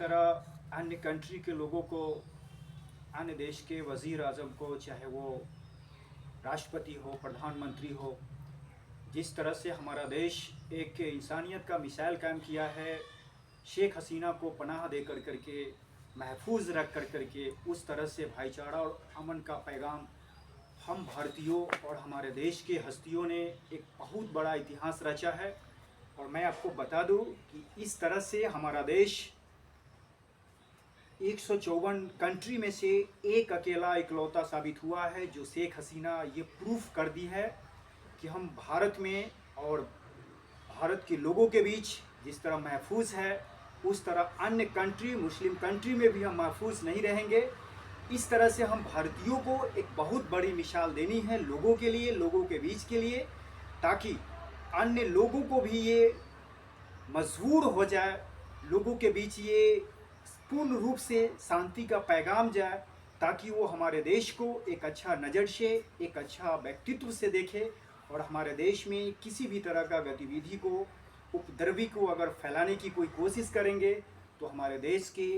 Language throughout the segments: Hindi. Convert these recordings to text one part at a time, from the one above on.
तरह अन्य कंट्री के लोगों को, अन्य देश के वज़ीर आज़म को, चाहे वो राष्ट्रपति हो, प्रधानमंत्री हो, जिस तरह से हमारा देश एक इंसानियत का मिसाइल कायम किया है, शेख हसीना को पनाह दे करके महफूज रख करके, उस तरह से भाईचारा और अमन का पैगाम हम भारतीयों और हमारे देश के हस्तियों ने एक बहुत बड़ा इतिहास रचा है। और मैं आपको बता दूं कि इस तरह से हमारा देश 154 कंट्री में से एक अकेला इकलौता साबित हुआ है, जो शेख हसीना ये प्रूफ कर दी है कि हम भारत में और भारत के लोगों के बीच जिस तरह महफूज है, उस तरह अन्य कंट्री, मुस्लिम कंट्री में भी हम महफूज नहीं रहेंगे। इस तरह से हम भारतीयों को एक बहुत बड़ी मिसाल देनी है लोगों के लिए, लोगों के बीच के लिए, ताकि अन्य लोगों को भी ये मजबूर हो जाए, लोगों के बीच ये पूर्ण रूप से शांति का पैगाम जाए, ताकि वो हमारे देश को एक अच्छा नज़र से, एक अच्छा व्यक्तित्व से देखे। और हमारे देश में किसी भी तरह का गतिविधि को, उपद्रवी को अगर फैलाने की कोई कोशिश करेंगे तो हमारे देश के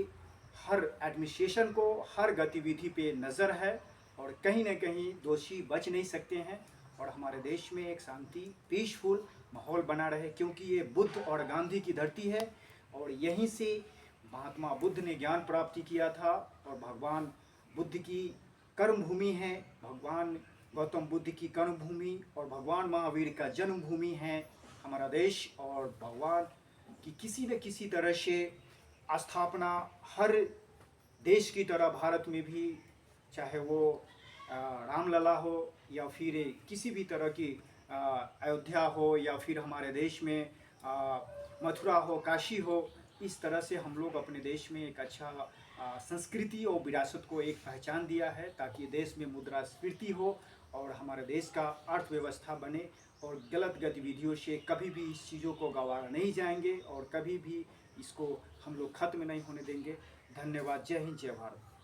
हर एडमिनिस्ट्रेशन को हर गतिविधि पे नज़र है और कहीं ना कहीं दोषी बच नहीं सकते हैं। और हमारे देश में एक शांति, पीसफुल माहौल बना रहे, क्योंकि ये बुद्ध और गांधी की धरती है और यहीं से महात्मा बुद्ध ने ज्ञान प्राप्ति किया था और भगवान बुद्ध की कर्मभूमि है, भगवान गौतम बुद्ध की कर्मभूमि और भगवान महावीर का जन्मभूमि है हमारा देश। और भगवान की किसी न किसी तरह से स्थापना हर देश की तरह भारत में भी, चाहे वो रामलला हो या फिर किसी भी तरह की अयोध्या हो या फिर हमारे देश में मथुरा हो, काशी हो, इस तरह से हम लोग अपने देश में एक अच्छा संस्कृति और विरासत को एक पहचान दिया है, ताकि देश में मुद्रास्फीति हो और हमारे देश का अर्थव्यवस्था बने। और गलत गतिविधियों से कभी भी इस चीज़ों को गंवारा नहीं जाएंगे और कभी भी इसको हम लोग ख़त्म नहीं होने देंगे। धन्यवाद। जय हिंद, जय भारत।